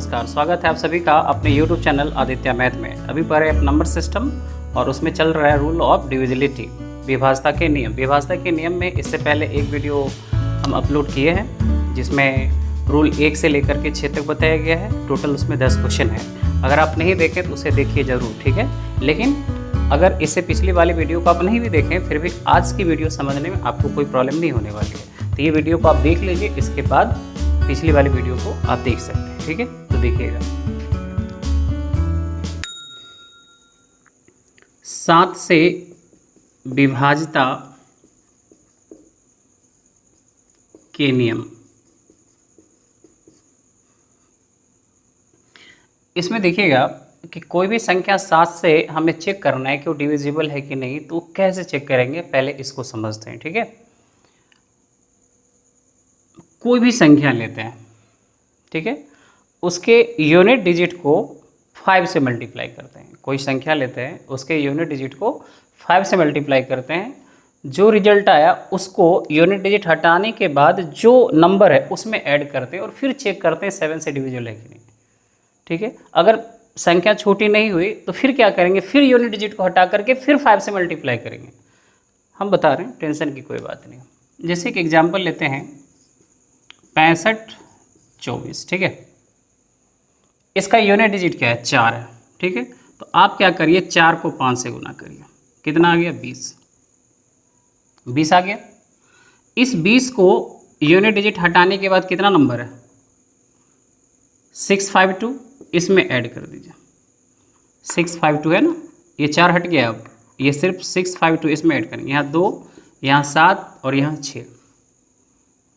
नमस्कार, स्वागत है आप सभी का अपने YouTube चैनल आदित्य मैथ में। अभी पर है नंबर सिस्टम और उसमें चल रहा है रूल ऑफ डिविजिबिलिटी, विभाज्यता के नियम। विभाज्यता के नियम में इससे पहले एक वीडियो हम अपलोड किए हैं जिसमें रूल 1 से लेकर के 6 तक बताया गया है। टोटल उसमें 10 क्वेश्चन है। अगर आप नहीं देखें तो उसे देखिए ज़रूर, ठीक है। लेकिन अगर इससे पिछली वाली वीडियो को आप नहीं भी देखें फिर भी आज की वीडियो समझने में आपको कोई प्रॉब्लम नहीं होने वाली है। तो ये वीडियो को आप देख लीजिए, इसके बाद पिछली वाली वीडियो को आप देख सकते हैं, ठीक है। तो देखिएगा 7 से विभाज्यता के नियम। इसमें देखिएगा कि कोई भी संख्या 7 से हमें चेक करना है कि वो डिविजिबल है कि नहीं, तो कैसे चेक करेंगे पहले इसको समझते हैं, ठीक है। कोई भी संख्या लेते हैं, ठीक है, उसके यूनिट डिजिट को 5 से मल्टीप्लाई करते हैं। कोई संख्या लेते हैं, उसके यूनिट डिजिट को 5 से मल्टीप्लाई करते हैं। जो रिजल्ट आया उसको यूनिट डिजिट हटाने के बाद जो नंबर है उसमें ऐड करते हैं और फिर चेक करते हैं 7 से डिविजिबल है कि नहीं, ठीक है। अगर संख्या छोटी नहीं हुई तो फिर क्या करेंगे, फिर यूनिट डिजिट को हटा करके फिर 5 से मल्टीप्लाई करेंगे। हम बता रहे हैं, टेंशन की कोई बात नहीं। जैसे कि एग्जाम्पल लेते हैं 6524, ठीक है। इसका यूनिट डिजिट क्या है, 4 है, ठीक है। तो आप क्या करिए, 4 को 5 से गुना करिए, कितना आ गया, 20 आ गया। इस 20 को यूनिट डिजिट हटाने के बाद कितना नंबर है, 652, इसमें ऐड कर दीजिए। 652 है ना, ये 4 हट गया, अब ये सिर्फ 652 इसमें ऐड करेंगे। यहाँ 2, यहाँ 7 और यहाँ 6,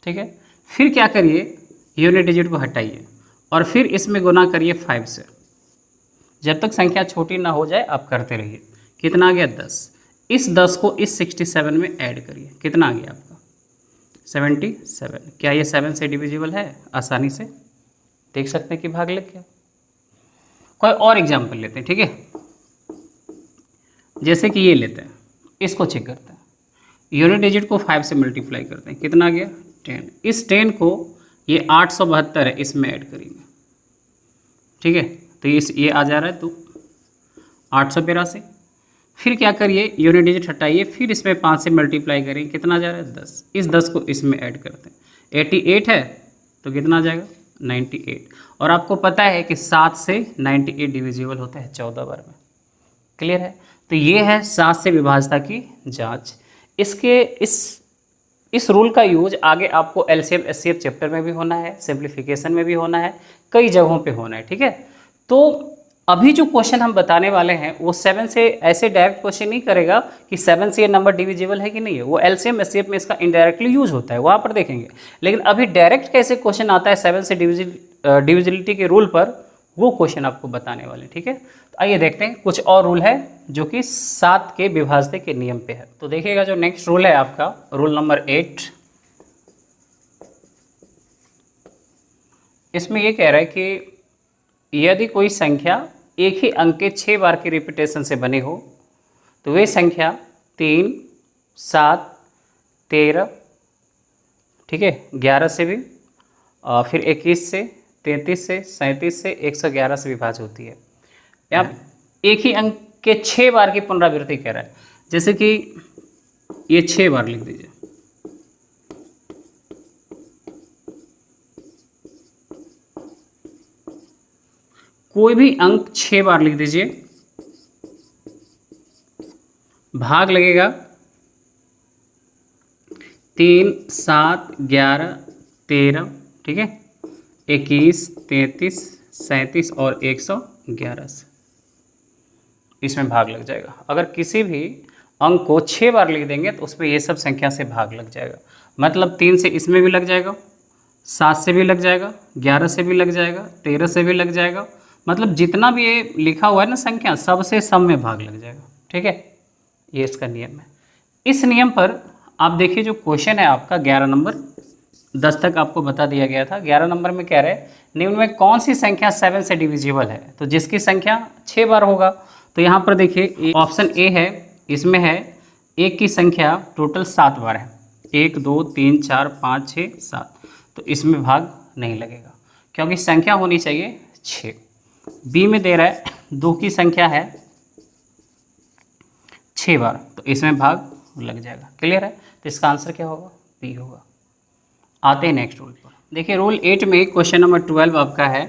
ठीक है। फिर क्या करिए, यूनिट डिजिट को हटाइए और फिर इसमें गुना करिए 5 से। जब तक संख्या छोटी ना हो जाए आप करते रहिए। कितना आ गया, 10। इस 10 को इस 67 में ऐड करिए, कितना आ गया आपका, 77। क्या ये 7 से डिविजिबल है, आसानी से देख सकते हैं कि भाग लग गया। कोई और एग्जाम्पल लेते हैं, ठीक है। जैसे कि ये लेते हैं, इसको चेक करते हैं। यूनिट डिजिट को 5 से मल्टीप्लाई करते हैं, कितना आ गया, 10। इस 10 को ये 872 है, इसमें ऐड करेंगे, ठीक है। तो ये आ जा रहा है तो 882। फिर क्या करिए, यूनिट डिजिट हटाइए, फिर इसमें 5 से मल्टीप्लाई करेंगे, कितना आ जा रहा है, 10। इस 10 को इसमें ऐड करते हैं, 88 है तो कितना आ जाएगा, 98। और आपको पता है कि 7 से 98 डिविजिबल होता है 14 बार में। क्लियर है। तो ये है 7 से विभाज्यता की जांच। इसके इस रूल का यूज आगे आपको एलसीएम एचसीएफ चैप्टर में भी होना है, सिंप्लीफिकेशन में भी होना है, कई जगहों पे होना है, ठीक है। तो अभी जो क्वेश्चन हम बताने वाले हैं वो 7 से ऐसे डायरेक्ट क्वेश्चन नहीं करेगा कि 7 से ये नंबर डिविजिबल है कि नहीं है। वो एलसीएम एचसीएफ में इसका इनडायरेक्टली यूज होता है, वहाँ पर देखेंगे। लेकिन अभी डायरेक्ट कैसे क्वेश्चन आता है 7 से डिविजिबिलिटी के रूल पर, वो क्वेश्चन आपको बताने वाले, ठीक है। तो आइए देखते हैं, कुछ और रूल है जो कि 7 के विभाज्यता के नियम पे है। तो देखिएगा जो नेक्स्ट रूल है आपका, रूल नंबर 8। इसमें ये कह रहा है कि यदि कोई संख्या एक ही अंक के 6 बार की रिपीटेशन से बनी हो तो वे संख्या 3, 7, 13, ठीक है, 11 से भी, फिर 21 से, 33 से, 37 से, 111 से विभाज्य होती है। या एक ही अंक के 6 बार की पुनरावृत्ति कह रहा है। जैसे कि ये 6 बार लिख दीजिए, कोई भी अंक 6 बार लिख दीजिए, भाग लगेगा 3, 7, 11, 13, ठीक है, 21, 33, 37 और 111 से इसमें भाग लग जाएगा। अगर किसी भी अंक को 6 बार लिख देंगे तो उसमें ये सब संख्या से भाग लग जाएगा। मतलब 3 से इसमें भी लग जाएगा, 7 से भी लग जाएगा, 11 से भी लग जाएगा, 13 से भी लग जाएगा। मतलब जितना भी ये लिखा हुआ है ना संख्या, सबसे सब में भाग लग जाएगा, ठीक है। ये इसका नियम है। इस नियम पर आप देखिए जो क्वेश्चन है आपका 11 नंबर, 10 तक आपको बता दिया गया था। 11 नंबर में कह रहे हैं निम्न में कौन सी संख्या 7 से डिविजिबल है। तो जिसकी संख्या 6 बार होगा, तो यहाँ पर देखिए ऑप्शन ए है, इसमें है एक की संख्या टोटल 7 बार है, 1 2 3 4 5 6 7, तो इसमें भाग नहीं लगेगा क्योंकि संख्या होनी चाहिए 6। बी में दे रहा है 2 की संख्या है 6 बार, तो इसमें भाग लग जाएगा। क्लियर है? तो इसका आंसर क्या होगा? बी होगा। आते हैं नेक्स्ट रूल पर। देखिए रूल 8 में क्वेश्चन नंबर 12 आपका है,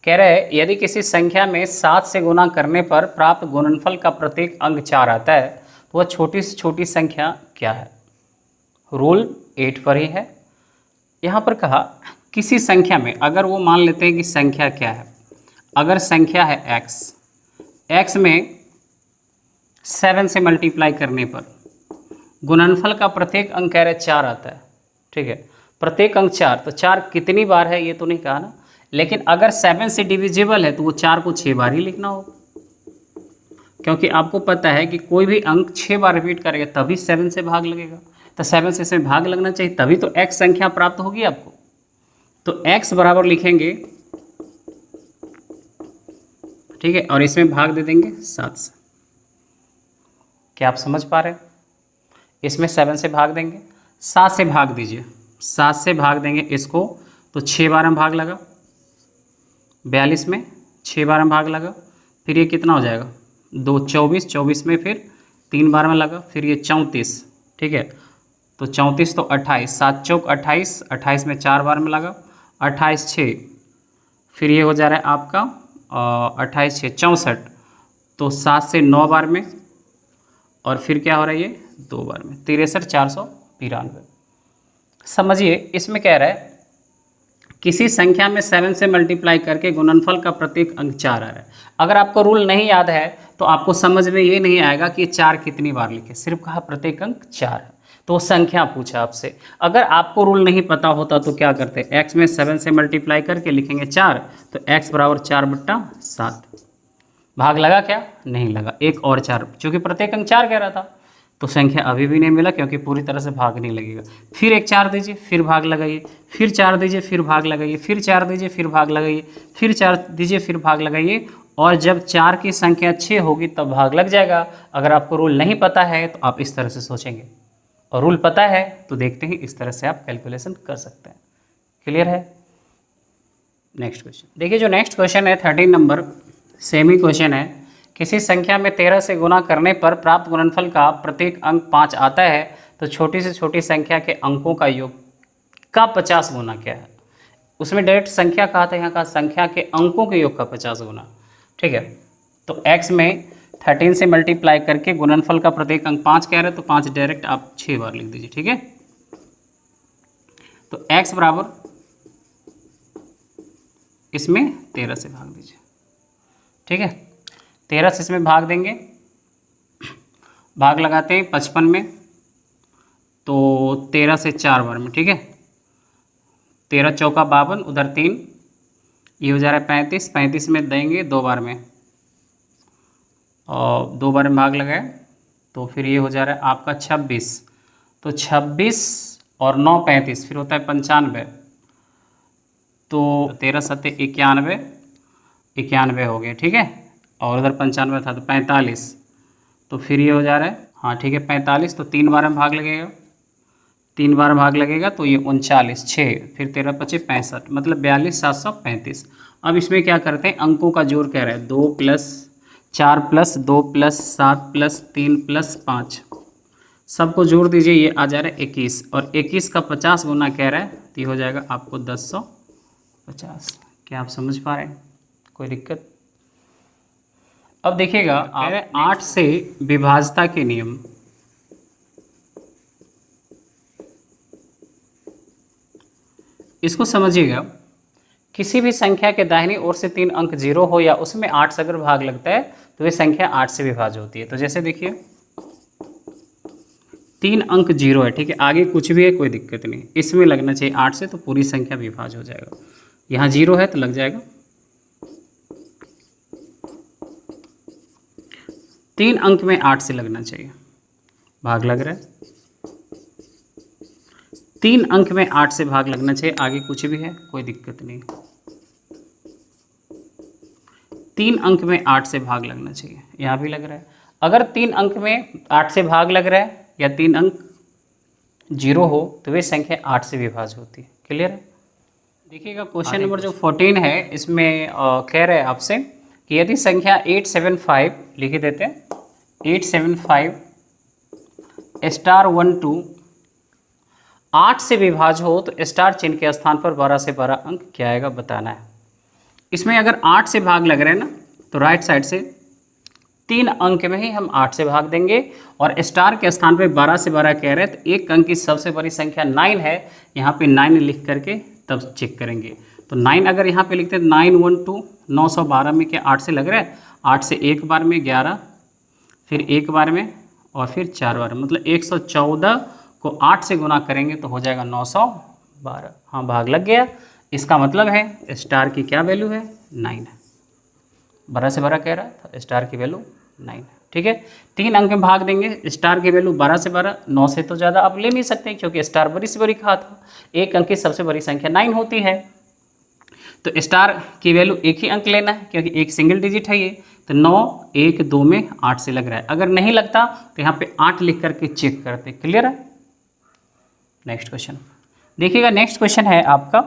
कह रहा है यदि किसी संख्या में 7 से गुणा करने पर प्राप्त गुणनफल का प्रत्येक अंक 4 आता है तो वह छोटी से छोटी संख्या क्या है? रूल 8 पर ही है। यहाँ पर कहा किसी संख्या में, अगर वो मान लेते हैं कि संख्या क्या है, अगर संख्या है x में 7 से मल्टीप्लाई करने पर गुणनफल का प्रत्येक अंक कह रहे 4 आता है। ठीक है, प्रत्येक अंक 4, तो 4 कितनी बार है ये तो नहीं कहा ना, लेकिन अगर 7 से डिविजिबल है तो वो 4 को 6 बार ही लिखना होगा, क्योंकि आपको पता है कि कोई भी अंक 6 बार रिपीट करेगा तभी 7 से भाग लगेगा, तो 7 से इसमें भाग लगना चाहिए, तभी तो x संख्या प्राप्त होगी आपको। तो x बराबर लिखेंगे, ठीक है, और इसमें भाग दे देंगे 7 से। क्या आप समझ पा रहे हैं? इसमें 7 से भाग देंगे, 7 से भाग दीजिए, 7 से भाग देंगे इसको, तो 6 बार में भाग लगा, 42 में 6 बार में भाग लगा, फिर ये कितना हो जाएगा 2, 24, 24 में फिर 3 बार में लगा, फिर ये 34, ठीक है, तो 34 तो 28, 7 चौक 28, 28 में 4 बार में लगा, 28 6, फिर ये हो जा रहा है आपका 28 6 64, तो 7 से 9 बार में, और फिर क्या हो रहा है ये 2 बार में, 63 492। समझिए इसमें कह रहा है किसी संख्या में 7 से मल्टीप्लाई करके गुणनफल का प्रत्येक अंक 4 आ रहा है। अगर आपको रूल नहीं याद है तो आपको समझ में ये नहीं आएगा कि 4 कितनी बार लिखे, सिर्फ कहा प्रत्येक अंक 4 है, तो संख्या पूछा आपसे। अगर आपको रूल नहीं पता होता तो क्या करते, x में 7 से मल्टीप्लाई करके लिखेंगे 4, तो x बराबर 4/7। भाग लगा क्या? नहीं लगा, एक और 4, चूँकि प्रत्येक अंक 4 कह रहा था, तो संख्या अभी भी नहीं मिला क्योंकि पूरी तरह से भाग नहीं लगेगा। फिर एक 4 दीजिए, फिर भाग लगाइए, फिर 4 दीजिए, फिर भाग लगाइए, फिर 4 दीजिए, फिर भाग लगाइए, फिर 4 दीजिए, फिर भाग लगाइए, और जब 4 की संख्या 6 होगी तब भाग लग जाएगा। अगर आपको रूल नहीं पता है तो आप इस तरह से सोचेंगे, और रूल पता है तो देखते ही इस तरह से आप कैलकुलेशन कर सकते हैं। क्लियर है? नेक्स्ट क्वेश्चन देखिए, जो नेक्स्ट क्वेश्चन है 13 नंबर, सेम ही क्वेश्चन है। किसी संख्या में 13 से गुणा करने पर प्राप्त गुणनफल का प्रत्येक अंक 5 आता है तो छोटी से छोटी संख्या के अंकों का योग का 50 गुना क्या है? उसमें डायरेक्ट संख्या कहा था, यहाँ का संख्या के अंकों के योग का 50 गुना। ठीक है, तो x में 13 से मल्टीप्लाई करके गुणनफल का प्रत्येक अंक 5 कह रहे हैं, तो 5 डायरेक्ट आप 6 बार लिख दीजिए। ठीक है, तो x बराबर इसमें 13 से भाग दीजिए। ठीक है, 13 से इसमें भाग देंगे, भाग लगाते हैं 55 में, तो 13 से 4 बार में। ठीक है, 13 चौका 52, उधर 3, ये हो जा रहा है 35, 35 में देंगे 2 बार में, और 2 बार में भाग लगाए, तो फिर ये हो जा रहा है आपका 26, तो 26 और 9 35, फिर होता है 95, तो 13 7 91, 91 हो गए। ठीक है, और उधर 95 था तो 45, तो फिर ये हो जा रहा है, हाँ ठीक है 45, तो 3 बार में भाग लगेगा, 3 बार भाग लगेगा, तो ये 39 6, फिर 13 25 65, मतलब 42 735। अब इसमें क्या करते हैं, अंकों का जोड़ कह रहे हैं 2 + 4 + 2 + 7 + 3 + 5, सबको जोड़ दीजिए, ये आ जा रहा है 21, और 21 का 50 गुना कह रहा है, तो ये हो जाएगा आपको 1050। क्या आप समझ पा रहे हैं? कोई दिक्कत? अब देखिएगा आप 8 से विभाज्यता के नियम, इसको समझिएगा। किसी भी संख्या के दाहिनी ओर से 3 अंक 0 हो या उसमें 8 से अगर भाग लगता है तो वह संख्या 8 से विभाज्य होती है। तो जैसे देखिए 3 अंक 0 है, ठीक है, आगे कुछ भी है कोई दिक्कत नहीं, इसमें लगना चाहिए 8 से, तो पूरी संख्या विभाज्य हो जाएगा। यहाँ 0 है तो लग जाएगा, 3 अंक में 8 से लगना चाहिए, भाग लग रहा है, 3 अंक में 8 से भाग लगना चाहिए, आगे कुछ भी है कोई दिक्कत नहीं, 3 अंक में 8 से भाग लगना चाहिए, यहाँ भी लग रहा है। अगर 3 अंक में 8 से भाग लग रहा है या 3 अंक 0 हो तो वे संख्या 8 से विभाज्य होती है। क्लियर है? देखिएगा क्वेश्चन नंबर जो 14 है इसमें कह रहे हैं आपसे कि यदि संख्या 875 लिख देते हैं 875 स्टार 12 8 से विभाज्य हो तो स्टार चिन्ह के स्थान पर 12 से 12 अंक क्या आएगा बताना है। इसमें अगर 8 से भाग लग रहे हैं ना तो राइट साइड से 3 अंक में ही हम 8 से भाग देंगे और स्टार के स्थान पे 12 से 12 कह रहे हैं तो एक अंक की सबसे बड़ी संख्या 9 है, यहाँ पे 9 लिख करके तब चेक करेंगे। तो 9 अगर यहाँ पे लिखते हैं 912 912 में क्या 8 से लग रहा है, 8 से एक बार में 11, फिर एक बार में और फिर 4 बार, मतलब 114 को 8 से गुना करेंगे तो हो जाएगा 912। हाँ भाग लग गया। इसका मतलब है स्टार की क्या वैल्यू है 9 है। 12 से 12 कह रहा है तो स्टार की वैल्यू 9 है। ठीक है, 3 अंक में भाग देंगे, स्टार की वैल्यू 12 से 12, 9 से तो ज़्यादा आप ले नहीं सकते क्योंकि स्टार बड़ी से बड़ी कहा था, एक अंक की सबसे बड़ी संख्या 9 होती है। तो स्टार की वैल्यू एक ही अंक लेना है क्योंकि एक सिंगल डिजिट है ये, तो 9 1 2 में 8 से लग रहा है। अगर नहीं लगता तो यहाँ पे 8 लिख करके चेक करते। क्लियर है। नेक्स्ट क्वेश्चन देखिएगा। नेक्स्ट क्वेश्चन है आपका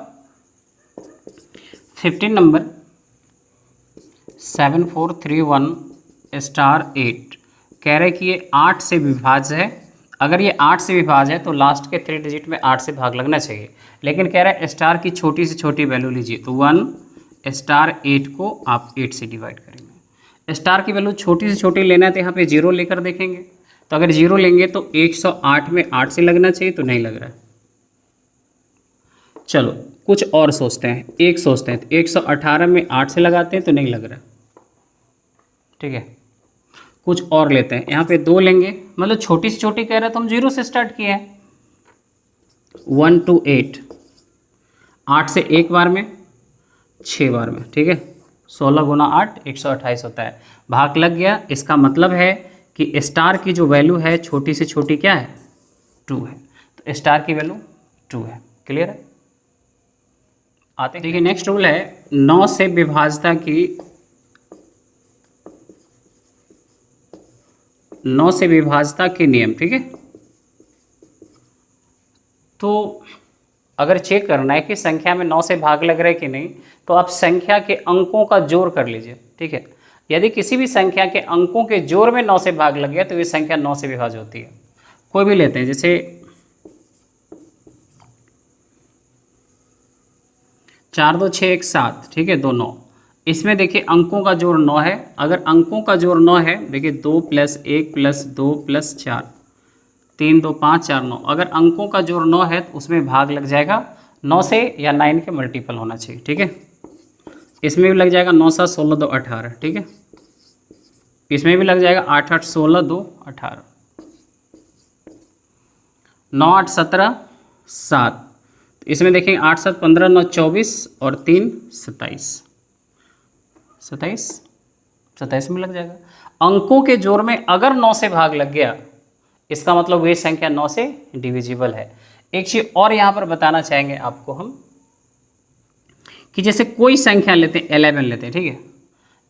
15 नंबर 7431 स्टार 8 कह रहे कि ये 8 से विभाज्य है। अगर ये 8 से विभाज्य है तो लास्ट के 3 डिजिट में 8 से भाग लगना चाहिए, लेकिन कह रहा है स्टार की छोटी से छोटी वैल्यू लीजिए। तो 1 स्टार 8 को आप 8 से डिवाइड करेंगे। स्टार की वैल्यू छोटी से छोटी लेना है तो यहाँ पे 0 लेकर देखेंगे। तो अगर 0 लेंगे तो 108 में 8 से लगना चाहिए, तो नहीं लग रहा है। चलो कुछ और सोचते हैं, एक सोचते हैं तो 118 में 8 से लगाते हैं तो नहीं लग रहा। ठीक है, कुछ और लेते हैं, यहाँ पे 2 लेंगे, मतलब छोटी से छोटी कह रहे हैं तो हम 0 से स्टार्ट किए हैं। 1 to 8, 8 से एक बार में 6 बार में, ठीक है, 16 गुना 8 128 होता है। भाग लग गया। इसका मतलब है कि स्टार की जो वैल्यू है छोटी से छोटी क्या है 2 है, तो स्टार की वैल्यू 2 है। क्लियर है। आते देखिए नेक्स्ट रूल है 9 से विभाज्यता की 9 से विभाज्यता के नियम। ठीक है, तो अगर चेक करना है कि संख्या में 9 से भाग लग रहा है कि नहीं, तो आप संख्या के अंकों का जोड़ कर लीजिए। ठीक है, यदि किसी भी संख्या के अंकों के जोड़ में 9 से भाग लग गया तो ये संख्या 9 से विभाज्य होती है। कोई भी लेते हैं, जैसे 4 2 6 1 7, ठीक है, 2 9। इसमें देखिए अंकों का जोड़ 9 है। अगर अंकों का जोड़ 9 है, देखिए 2 + 1 + 2 + 4, 3 2 5 4 9। अगर अंकों का जोड़ 9 है तो उसमें भाग लग जाएगा 9 से, या 9 के मल्टीपल होना चाहिए। ठीक है, इसमें भी लग जाएगा 9 7 16 2 18। ठीक है, इसमें भी लग जाएगा 8 8 16 2 18, 9 8 17 7। इसमें देखेंगे 8 7 15 9 24 और 3 27, 27 में लग जाएगा। अंकों के जोड़ में अगर 9 से भाग लग गया, इसका मतलब वही संख्या 9 से डिविजिबल है। एक चीज़ और यहाँ पर बताना चाहेंगे आपको हम, कि जैसे कोई संख्या लेते हैं 11 लेते हैं, ठीक है,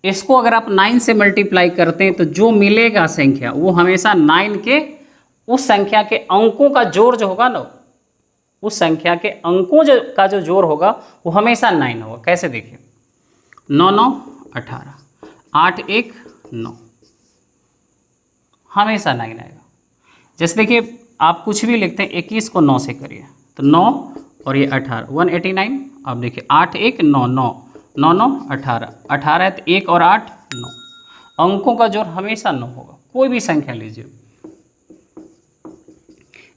इसको अगर आप 9 से मल्टीप्लाई करते हैं तो जो मिलेगा संख्या वो हमेशा 9 के उस संख्या के अंकों का जोड़ जो होगा ना, उस संख्या के अंकों का जो जोड़ होगा वो हमेशा 9 होगा। कैसे देखिए, 9 9 18, 8 1 9, हमेशा 9 आएगा। जैसे देखिए आप कुछ भी लिखते हैं, 21 को 9 से करिए तो 9 और ये 18 189। आप देखिए 8 1 9 9 9 9 18, 18 है तो 1 और 8 9। अंकों का जोड़ हमेशा 9 होगा। कोई भी संख्या लीजिए,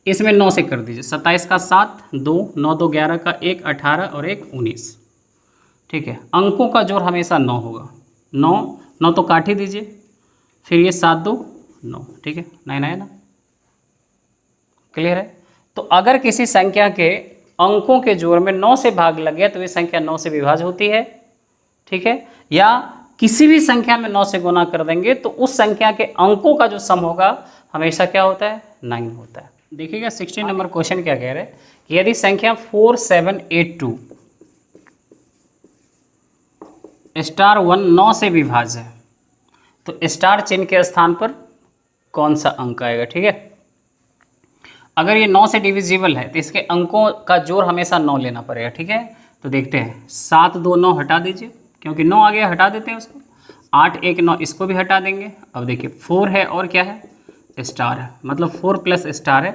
इसमें 9 से कर दीजिए। 27 का 7 2, 9 2 11 का 1 18 और 1 19। ठीक है, अंकों का जोड़ हमेशा 9 होगा। 9 9 तो काट ही दीजिए, फिर ये 7 2 9। ठीक है, 9 आया ना। क्लियर है। तो अगर किसी संख्या के अंकों के जोड़ में 9 से भाग लग गया तो ये संख्या 9 से विभाज्य होती है। ठीक है, या किसी भी संख्या में 9 से गुना कर देंगे तो उस संख्या के अंकों का जो सम होगा हमेशा क्या होता है 9 होता है। देखिएगा 16 नंबर क्वेश्चन क्या कह रहे हैं कि यदि संख्या 4782 स्टार 1 9 से विभाज्य है तो स्टार चिन्ह के स्थान पर कौन सा अंक आएगा। ठीक है, अगर ये 9 से डिविजिबल है तो इसके अंकों का जोड़ हमेशा 9 लेना पड़ेगा। ठीक है, तो देखते हैं 7 2 9 हटा दीजिए, क्योंकि 9 आ गया, हटा देते हैं उसको। 8 1 9 इसको भी हटा देंगे। अब देखिए 4 है और क्या है, स्टार है, मतलब 4 प्लस स्टार है।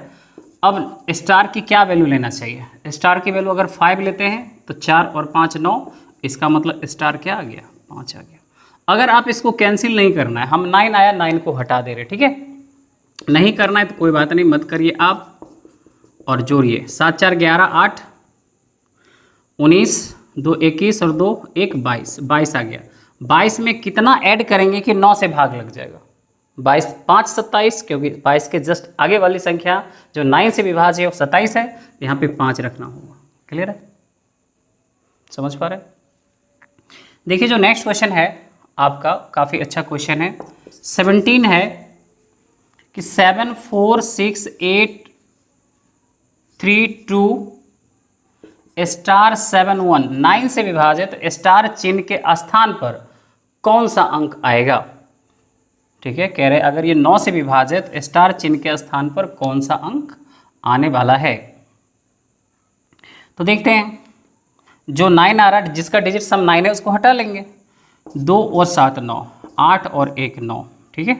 अब स्टार की क्या वैल्यू लेना चाहिए, स्टार की वैल्यू अगर 5 लेते हैं तो 4 और 5 9, इसका मतलब स्टार क्या आ गया, 5 आ गया। अगर आप इसको कैंसिल नहीं करना है, हम 9 आया 9 को हटा दे रहे, ठीक है, नहीं करना है तो कोई बात नहीं, मत करिए आप, और जोड़िए 7 4 11 8 19 2 21 और 2 1 22, 22 आ गया। 22 में कितना ऐड करेंगे कि 9 से भाग लग जाएगा, 22 5 27, क्योंकि 22 के जस्ट आगे वाली संख्या जो 9 से विभाज्य है वो 27 है, यहाँ पे 5 रखना होगा। क्लियर है, समझ पा रहे हैं। देखिए जो नेक्स्ट क्वेश्चन है आपका काफ़ी अच्छा क्वेश्चन है, 17 है कि 7 4 6 8 3 2 स्टार 7 1, 9 से विभाजित स्टार चिन्ह के स्थान पर कौन सा अंक आएगा। ठीक है, कह रहे अगर ये 9 से विभाजित स्टार चिन्ह के स्थान पर कौन सा अंक आने वाला है। तो देखते हैं, जो 9 आ रहा है जिसका डिजिट सम 9 है उसको हटा लेंगे। 2 और 7 9, 8 और 1 9, ठीक है,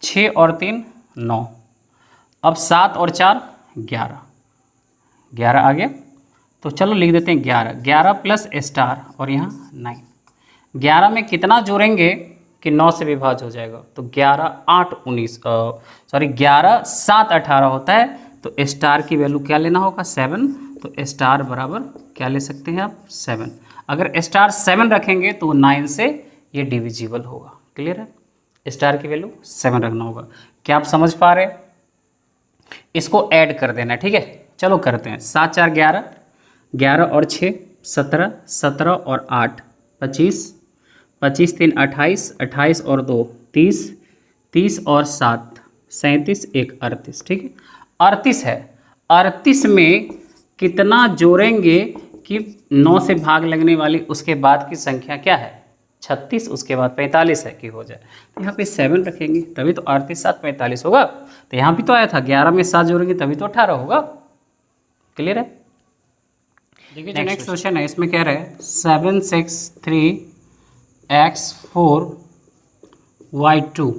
6 और 3 9, अब 7 और 4 11, 11 आ गया। तो चलो लिख देते हैं 11, 11 प्लस स्टार और यहाँ 9, 11 में कितना जोड़ेंगे कि 9 से विभाज्य हो जाएगा, तो 11 8 19 सॉरी 11 7 18 होता है, तो स्टार की वैल्यू क्या लेना होगा, 7, तो स्टार बराबर क्या ले सकते हैं आप, 7। अगर स्टार 7 रखेंगे तो 9 से ये डिविजिबल होगा। क्लियर है, स्टार की वैल्यू 7 रखना होगा। क्या आप समझ पा रहे हैं, इसको ऐड कर देना, ठीक है, चलो करते हैं। 7 4 11, 11 और 6 17, 17 और 8 25, 25 3 28, 28 और 2 30, 30 और 7 37, 1 38, ठीक है, 38 है। 38 में कितना जोड़ेंगे कि 9 से भाग लगने वाली उसके बाद की संख्या क्या है, 36, उसके बाद 45 है कि हो जाए, तो यहाँ पे 7 रखेंगे, तभी तो 38 7 45 होगा। तो यहाँ भी तो आया था 11 में 7 जोड़ेंगे तभी तो 18 होगा। क्लियर है। देखिए जो नेक्स्ट क्वेश्चन है इसमें कह रहे हैं 7 6 3 x 4 y 2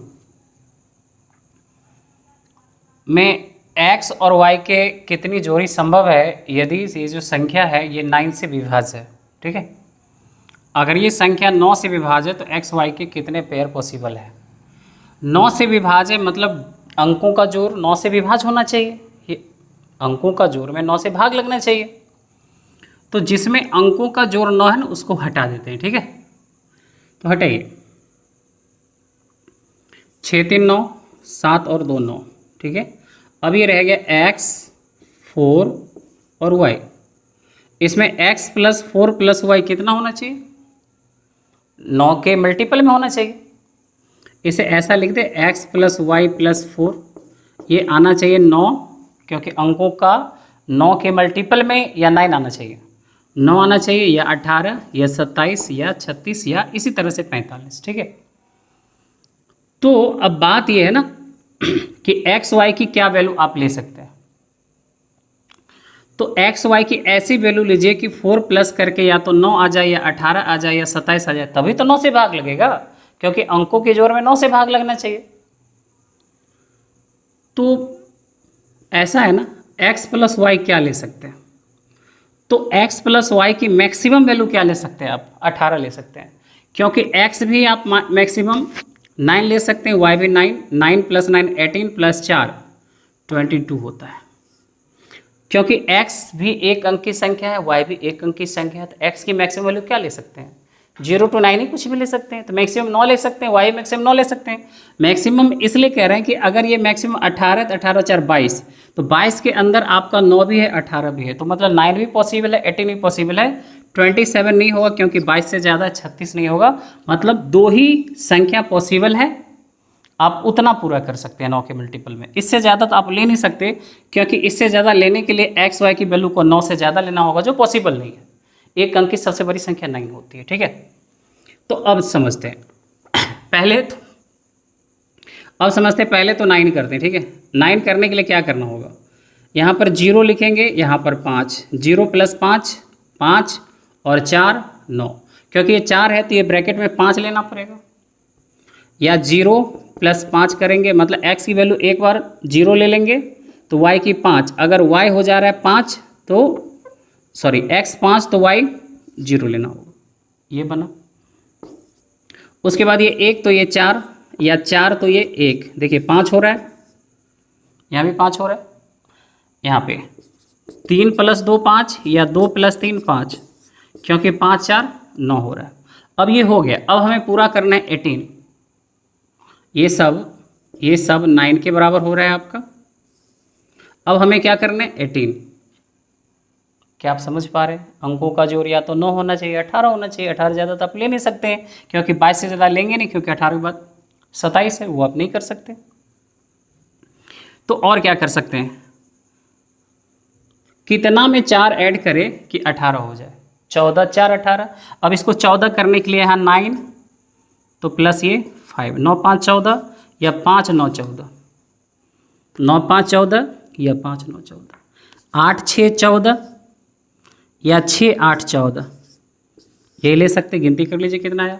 में x और y के कितनी जोड़ी संभव है यदि ये जो संख्या है ये 9 से विभाज्य है। ठीक है, अगर ये संख्या 9 से विभाज्य तो x y के कितने पेयर पॉसिबल है। 9 से विभाज्य मतलब अंकों का जोड़ 9 से विभाज्य होना चाहिए, ये अंकों का जोड़ में 9 से भाग लगना चाहिए। तो जिसमें अंकों का जोड़ 9 है ना उसको हटा देते हैं। ठीक है, तो हटाइए, 6 3 9, 7 और 2 9। ठीक है, अब ये रह गया x 4 और y। इसमें x प्लस 4 प्लस y कितना होना चाहिए, 9 के मल्टीपल में होना चाहिए। इसे ऐसा लिख दे x प्लस वाई प्लस 4, ये आना चाहिए 9, क्योंकि अंकों का 9 के मल्टीपल में या 9 आना चाहिए, 9 आना चाहिए या 18 या 27 या 36 या इसी तरह से 45। ठीक है, तो अब बात ये है ना कि एक्स वाई की क्या वैल्यू आप ले सकते हैं। तो एक्स वाई की ऐसी वैल्यू लीजिए कि 4 प्लस करके या तो 9 आ जाए या 18 आ जाए या 27 आ जाए, तभी तो 9 से भाग लगेगा, क्योंकि अंकों के जोड़ में 9 से भाग लगना चाहिए। तो ऐसा है ना, x प्लस वाई क्या ले सकते हैं, तो x प्लस वाई की मैक्सिमम वैल्यू क्या ले सकते हैं आप, 18 ले सकते हैं, क्योंकि x भी आप मैक्सिमम 9 ले सकते हैं, y भी 9, 9 प्लस 9 18 प्लस 4 22 होता है। क्योंकि x भी एक अंक की संख्या है, y भी एक अंक की संख्या है, तो x की मैक्सिमम वैल्यू क्या ले सकते हैं, 0 to 9 ही कुछ भी ले सकते हैं, तो मैक्सिमम 9 ले सकते हैं, y मैक्सिमम 9 ले सकते हैं। मैक्सिमम इसलिए कह रहे हैं कि अगर ये मैक्सिमम 18 तो 18 4 22, तो 22 के अंदर आपका 9 भी है 18 भी है, तो मतलब 9 भी पॉसिबल है, 18 भी पॉसिबल है, 27 नहीं होगा क्योंकि 22 से ज़्यादा 36 नहीं होगा, मतलब 2 ही संख्या पॉसिबल है। आप उतना पूरा कर सकते हैं 9 के मल्टीपल में, इससे ज़्यादा तो आप ले नहीं सकते, क्योंकि इससे ज़्यादा लेने के लिए एक्स वाई की वैल्यू को 9 से ज़्यादा लेना होगा, जो पॉसिबल नहीं है। एक अंक की सबसे बड़ी संख्या 9 होती है। ठीक है, तो अब समझते हैं, पहले तो 9 करते हैं। ठीक है, 9 करने के लिए क्या करना होगा, यहाँ पर 0 लिखेंगे, यहाँ पर 5, 0 प्लस 5 5 और 4 9, क्योंकि ये 4 है तो ये ब्रैकेट में 5 लेना पड़ेगा, या 0 + 5 करेंगे, मतलब x की वैल्यू एक बार 0 ले लेंगे तो y की 5, अगर y हो जा रहा है 5 तो सॉरी x 5 तो y 0 लेना होगा, ये बना। उसके बाद ये 1 तो ये 4, या 4 तो ये 1, देखिए 5 हो रहा है, यहाँ भी 5 हो रहा है, यहाँ पे 3 + 2 5, या 2 + 3 5, क्योंकि 5 4 9 हो रहा है। अब ये हो गया, अब हमें पूरा करना है 18, ये सब 9 के बराबर हो रहा है आपका। अब हमें क्या करना है 18, क्या आप समझ पा रहे हैं? अंकों का जोड़ या तो 9 होना चाहिए 18 होना चाहिए, 18 ज़्यादा तो आप ले नहीं सकते हैं, क्योंकि 22 से ज़्यादा लेंगे नहीं, क्योंकि 18 के बाद 27 है, वो आप नहीं कर सकते। तो और क्या कर सकते हैं, कितना में 4 ऐड करें कि 18 हो जाए, 14 4 18। अब इसको 14 करने के लिए यहाँ 9 तो प्लस ये 5, 9 5 14, या 5 9 14, 9 5 14 या 5 9 14, 8 6 14 या 6 8 14, ये ले सकते, गिनती कर लीजिए कितना आया,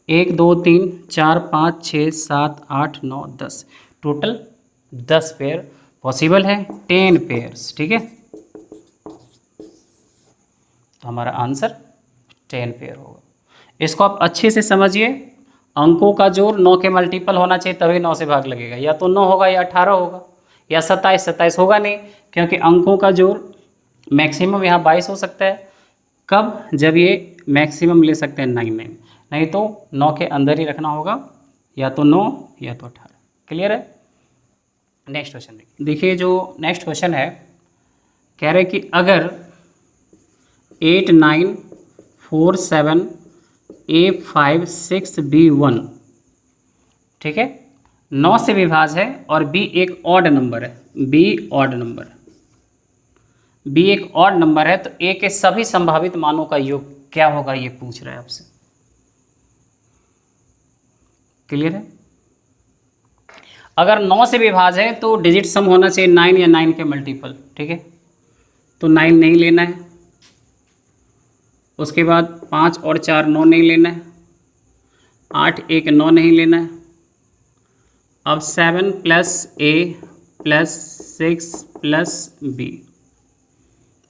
1 2 3 4 5 6 7 8 9 10, टोटल 10 पेयर पॉसिबल है, 10 पेयर्स, ठीक है। तो हमारा आंसर 10 पेयर होगा। इसको आप अच्छे से समझिए, अंकों का जोड़ 9 के मल्टीपल होना चाहिए तभी 9 से भाग लगेगा, या तो 9 होगा या 18 होगा या 27, 27 होगा नहीं, क्योंकि अंकों का जोड़ मैक्सिमम यहाँ 22 हो सकता है। कब? जब ये मैक्सिमम ले सकते हैं 9 9, नहीं तो 9 के अंदर ही रखना होगा, या तो 9 या तो 18। क्लियर है? नेक्स्ट क्वेश्चन देखिए, जो नेक्स्ट क्वेश्चन है कह रहे कि अगर 8 9 4 7 A 5 6 B 1, ठीक है, 9 से विभाज्य है और B एक ऑड नंबर है, B ऑड नंबर, B एक ऑड नंबर है, तो A के सभी संभावित मानों का योग क्या होगा ये पूछ रहा है आपसे। क्लियर है? अगर 9 से विभाज्य है तो डिजिट सम होना चाहिए 9 या 9 के मल्टीपल, ठीक है, तो 9 नहीं लेना है। उसके बाद 5 और 4 9 नहीं लेना है, 8 1 9 नहीं लेना है। अब 7 + A + 6 + B,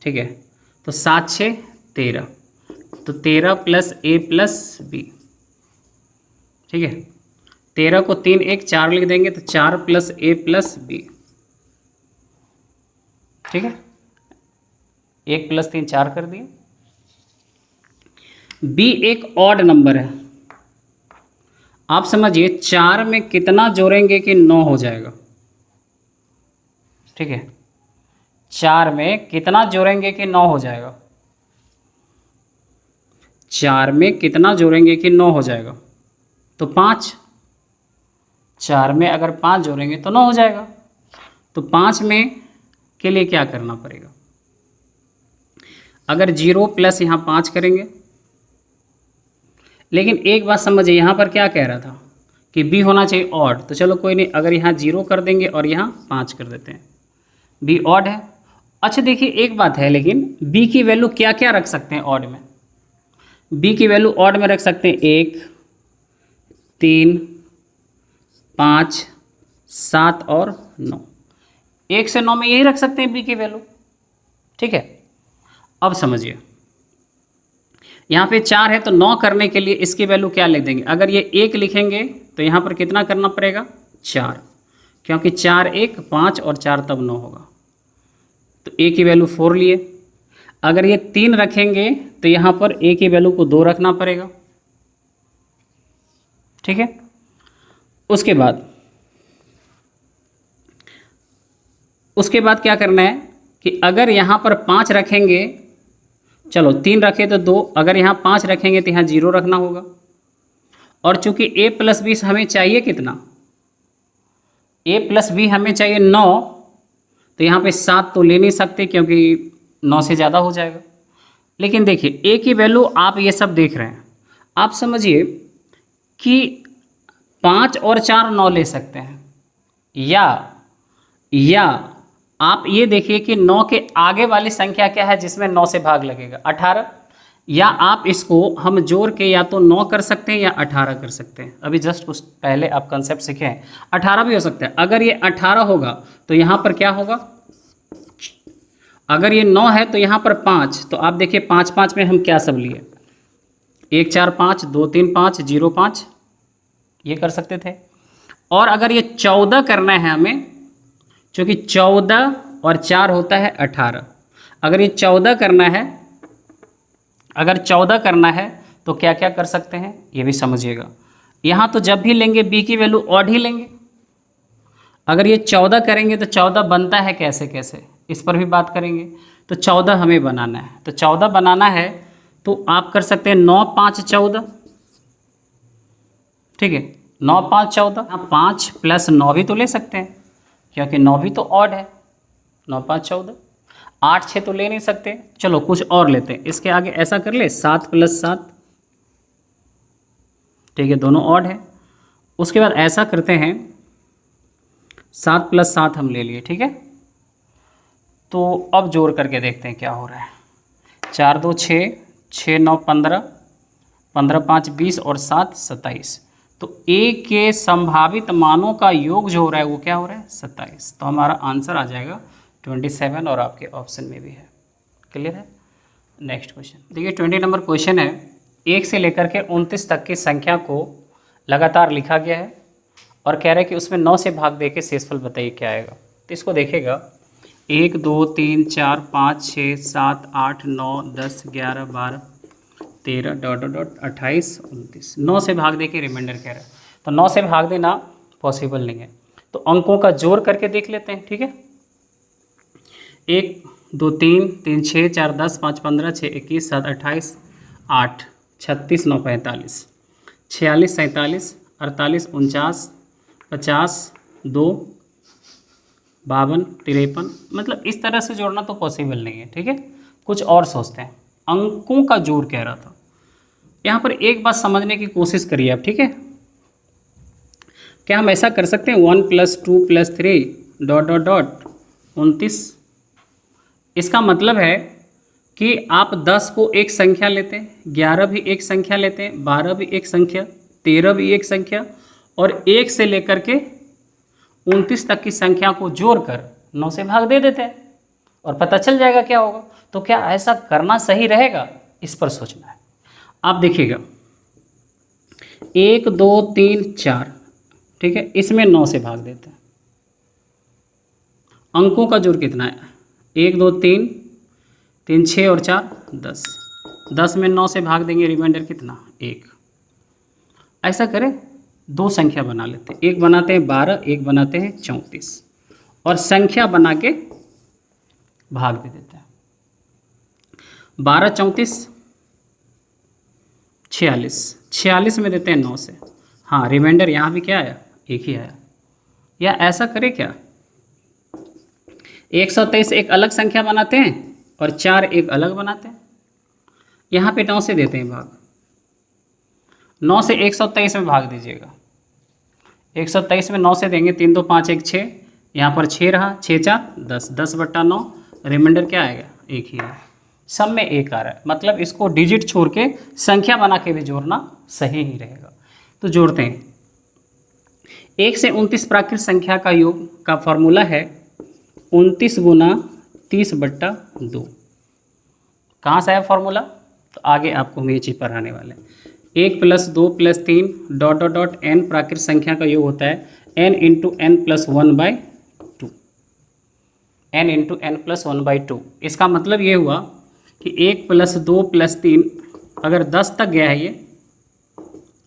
ठीक है, तो 7 6 13, तो 13 + A + B, ठीक है, 13 को 3 1 4 लिख देंगे तो 4 + A + B, ठीक है, 1 + 3 4 कर दिए। B एक ऑड नंबर है, आप समझिए 4 में कितना जोड़ेंगे कि 9 हो जाएगा, ठीक है, 4 में कितना जोड़ेंगे कि 9 हो जाएगा, 4 में कितना जोड़ेंगे कि 9 हो जाएगा, तो 5, 4 में अगर 5 जोड़ेंगे तो 9 हो जाएगा। तो 5 में के लिए क्या करना पड़ेगा, अगर 0 + यहाँ 5 करेंगे, लेकिन एक बात समझिए, यहाँ पर क्या कह रहा था कि B होना चाहिए ऑड, तो चलो कोई नहीं, अगर यहाँ 0 कर देंगे और यहाँ 5 कर देते हैं, B ऑड है। अच्छा देखिए एक बात है, लेकिन B की वैल्यू क्या क्या रख सकते हैं ऑड में, B की वैल्यू ऑड में रख सकते हैं 1 3 5 7 और 9, 1 से 9 में यही रख सकते हैं B की वैल्यू, ठीक है। अब समझिए यहाँ पे 4 है तो 9 करने के लिए इसकी वैल्यू क्या लिख देंगे, अगर ये 1 लिखेंगे तो यहाँ पर कितना करना पड़ेगा 4, क्योंकि 4 1 5 और 4 तब 9 होगा, तो A की वैल्यू 4 लिए। अगर ये 3 रखेंगे तो यहाँ पर A की वैल्यू को 2 रखना पड़ेगा, ठीक है। उसके बाद क्या करना है कि अगर यहाँ पर 5 रखेंगे, चलो 3 रखे तो 2, अगर यहाँ 5 रखेंगे तो यहाँ 0 रखना होगा, और चूंकि A + B हमें चाहिए कितना, A + B हमें चाहिए 9, तो यहाँ पे 7 तो ले नहीं सकते क्योंकि 9 से ज़्यादा हो जाएगा। लेकिन देखिए A की वैल्यू आप ये सब देख रहे हैं, आप समझिए कि 5 और 4 9 ले सकते हैं, या आप ये देखिए कि 9 के आगे वाली संख्या क्या है जिसमें 9 से भाग लगेगा, 18, या आप इसको हम जोड़ के या तो 9 कर सकते हैं या 18 कर सकते हैं। अभी जस्ट कुछ पहले आप कंसेप्ट सीखे हैं, 18 भी हो सकता है। अगर ये 18 होगा तो यहाँ पर क्या होगा, अगर ये 9 है तो यहाँ पर 5, तो आप देखिए 5 5 में हम क्या सब लिए, 1 4 5 2 3 5 0 5, ये कर सकते थे। और अगर ये 14 करना है हमें, क्योंकि 14 और 4 होता है 18, अगर ये 14 करना है, अगर 14 करना है तो क्या क्या कर सकते हैं ये भी समझिएगा। यहाँ तो जब भी लेंगे b की वैल्यू ऑड ही लेंगे। अगर ये 14 करेंगे तो 14 बनता है कैसे कैसे, इस पर भी बात करेंगे। तो 14 हमें बनाना है, तो 14 बनाना है तो आप कर सकते हैं 9 5 14, ठीक है, 9 5 14। आप 5 + 9 भी तो ले सकते हैं, क्योंकि 9 भी तो ऑड है, 9 5 14। 8 6 तो ले नहीं सकते, चलो कुछ और लेते हैं। इसके आगे ऐसा कर ले 7 + 7, ठीक है, दोनों ऑड है। उसके बाद ऐसा करते हैं 7 + 7 हम ले लिए, ठीक है। तो अब जोड़ करके देखते हैं क्या हो रहा है। 4 2 6, 6 9 15, 15 5 20 और 7 27। तो a के संभावित मानों का योग जो हो रहा है वो क्या हो रहा है 27। तो हमारा आंसर आ जाएगा 27 और आपके ऑप्शन में भी है। क्लियर है। नेक्स्ट क्वेश्चन देखिए, 20 नंबर क्वेश्चन है। 1 से लेकर के 29 तक की संख्या को लगातार लिखा गया है और कह रहे हैं कि उसमें 9 से भाग दे के शेषफल बताइए क्या आएगा। तो इसको देखेगा 1 2 3 4 5 6 7 8 9 10 11 12 13 ... 28 29, 9 से भाग दे के रिमाइंडर कह रहा है। तो 9 से भाग देना पॉसिबल नहीं है, तो अंकों का जोड़ करके देख लेते हैं, ठीक है। 1 2 3 3 6 4 10 5 15 6 21 7 28 8 36 9 45 46 47 48 49 50 2 52 53, मतलब इस तरह से जोड़ना तो पॉसिबल नहीं है, ठीक है। कुछ और सोचते हैं। अंकों का जोड़ कह रहा था। यहाँ पर एक बात समझने की कोशिश करिए आप, ठीक है। क्या हम ऐसा कर सकते हैं 1 + 2 + 3 ... 29। इसका मतलब है कि आप 10 को एक संख्या लेते हैं, 11 भी एक संख्या लेते हैं, 12 भी एक संख्या, 13 भी एक संख्या, और 1 से लेकर के 29 तक की संख्या को जोड़कर 9 से भाग दे देते हैं और पता चल जाएगा क्या होगा। तो क्या ऐसा करना सही रहेगा, इस पर सोचना है। आप देखिएगा 1 2 3 4, ठीक है, इसमें 9 से भाग देते हैं। अंकों का जोड़ कितना है 1 2 3 3 6 और 4 10, 10 में 9 से भाग देंगे, रिमाइंडर कितना 1। ऐसा करें 2 संख्या बना लेते हैं, एक बनाते हैं 12, एक बनाते हैं 34, और संख्या बना के भाग दे देते हैं। 12 34 46, 46 में देते हैं 9 से, हाँ, रिमाइंडर यहाँ भी क्या आया 1 ही आया। या ऐसा करें क्या 123 एक अलग संख्या बनाते हैं और 4 एक अलग बनाते हैं, यहाँ पे 9 से देते हैं भाग। 9 से 123 में भाग दीजिएगा, 123 में 9 से देंगे, 3 2 5 1 6, यहाँ पर 6 रहा, 6 4 10, 10/9, रिमाइंडर क्या आएगा 1 ही है। सब में 1 आ रहा है, मतलब इसको डिजिट छोड़ के संख्या बना के भी जोड़ना सही ही रहेगा। तो जोड़ते हैं 1 से 29 प्राकृत संख्या का योग का फॉर्मूला है 29 × 30/2। कहाँ से आया फॉर्मूला, तो आगे आपको हम ये चीज़ पढ़ाने वाले हैं। 1 + 2 + 3 ... n प्राकृत संख्या का योग होता है n × n + 1/2, n × n + 1/2। इसका मतलब ये हुआ कि 1 + 2 + 3 अगर 10 तक गया है, ये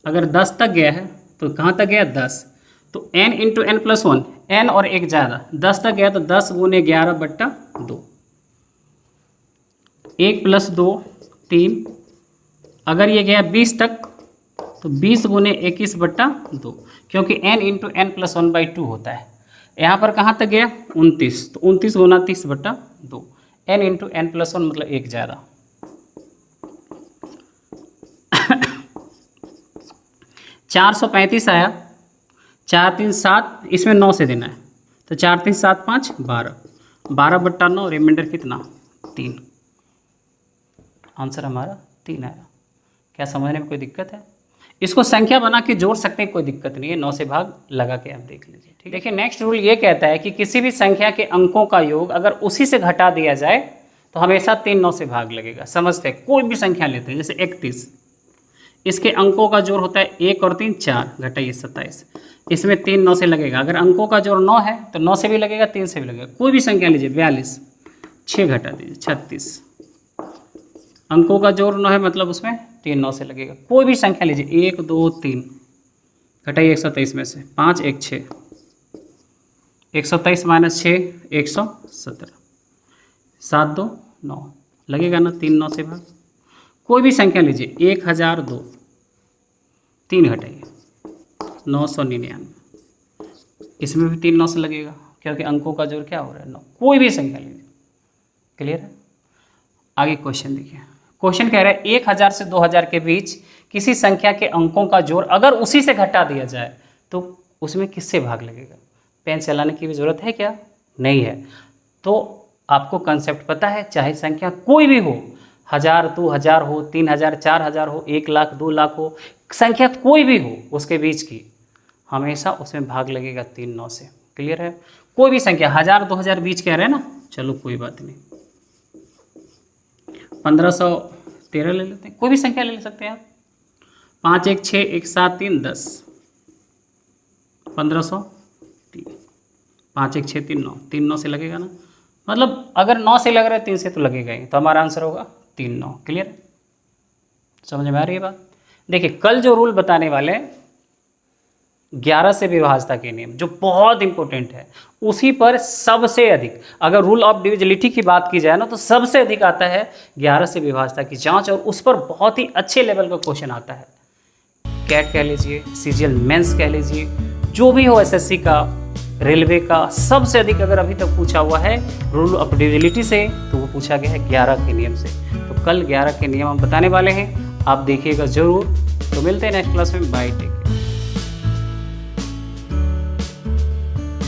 अगर 10 तक गया है तो कहाँ तक गया 10, तो n × n + 1, n और 1 ज़्यादा, 10 तक गया तो 10 × 11/2। 1 + 2 3, अगर ये गया 20 तक तो 20 × 21/2, क्योंकि n × n + 1/2 होता है। यहाँ पर कहाँ तक गया 29, तो 29 × 30/2, n × n + 1 मतलब 1 ज़्यादा। 435 आया, 4 3 7, इसमें 9 से देना है, तो 4 3 7 5 12, 12/9, रिमाइंडर कितना 3। आंसर हमारा 3 आया। क्या समझने में कोई दिक्कत है? इसको संख्या बना के जोड़ सकते हैं, कोई दिक्कत नहीं है, 9 से भाग लगा के आप देख लीजिए। ठीक है, देखिए नेक्स्ट रूल ये कहता है कि किसी भी संख्या के अंकों का योग अगर उसी से घटा दिया जाए तो हमेशा 3 9 से भाग लगेगा। समझते हैं, कोई भी संख्या लेते हैं, जैसे 31, इसके अंकों का जोड़ होता है 1 और 3 4, घटाइए 27, इसमें 3 9 से लगेगा। अगर अंकों का जोड़ 9 है तो 9 से भी लगेगा, 3 से भी लगेगा। कोई भी संख्या लीजिए, 42, 6 घटा दीजिए 36, अंकों का जोड़ 9 है मतलब उसमें 3 9 से लगेगा। कोई भी संख्या लीजिए, 1 2 3, घटाइए 123 में से 5 1 6, 123 माइनस 6 117, 7 2 9, लगेगा ना 3 9 से भाग। कोई भी संख्या लीजिए, 1002, 3 घटाइए 999, इसमें भी 3 9 से लगेगा क्योंकि अंकों का जोड़ क्या हो रहा है 9। कोई भी संख्या लीजिए, क्लियर है? आगे क्वेश्चन देखिए। क्वेश्चन कह रहा है 1000 से 2000 के बीच किसी संख्या के अंकों का जोड़ अगर उसी से घटा दिया जाए तो उसमें किससे भाग लगेगा? पेन चलाने की भी ज़रूरत है क्या? नहीं है। तो आपको कंसेप्ट पता है, चाहे संख्या कोई भी हो, 1000 2000 हो, 3000 4000 हो, 1 लाख 2 लाख हो, संख्या कोई भी हो उसके बीच की, हमेशा उसमें भाग लगेगा 3 9 से। क्लियर है? कोई भी संख्या 1000 2000 बीच कह रहे हैं ना, चलो कोई बात नहीं, 1513 ले लेते हैं। कोई भी संख्या ले सकते हैं आप, 5 1 6 1 7 3 10, 1503, 5 1 6 3 9, 3 9 से लगेगा ना, मतलब अगर 9 से लग रहा है 3 से तो लगेगा ही, तो हमारा आंसर होगा 3 9। क्लियर? समझ में आ रही है बात? देखिए कल जो रूल बताने वाले 11 से विभाज्यता के नियम, जो बहुत इंपॉर्टेंट है, उसी पर सबसे अधिक, अगर रूल ऑफ डिविजिबिलिटी की बात की जाए ना, तो सबसे अधिक आता है 11 से विभाज्यता की जांच, और उस पर बहुत ही अच्छे लेवल का क्वेश्चन आता है। कैट कह लीजिए, सीजीएल मेंस कह लीजिए, जो भी हो, एसएससी का, रेलवे का, सबसे अधिक अगर अभी तक पूछा हुआ है रूल ऑफ डिविजिबिलिटी से, तो वो पूछा गया है 11 के नियम से। तो कल 11 के नियम हम बताने वाले हैं, आप देखिएगा जरूर। तो मिलते हैं नेक्स्ट क्लास में, बाय, टेक केयर।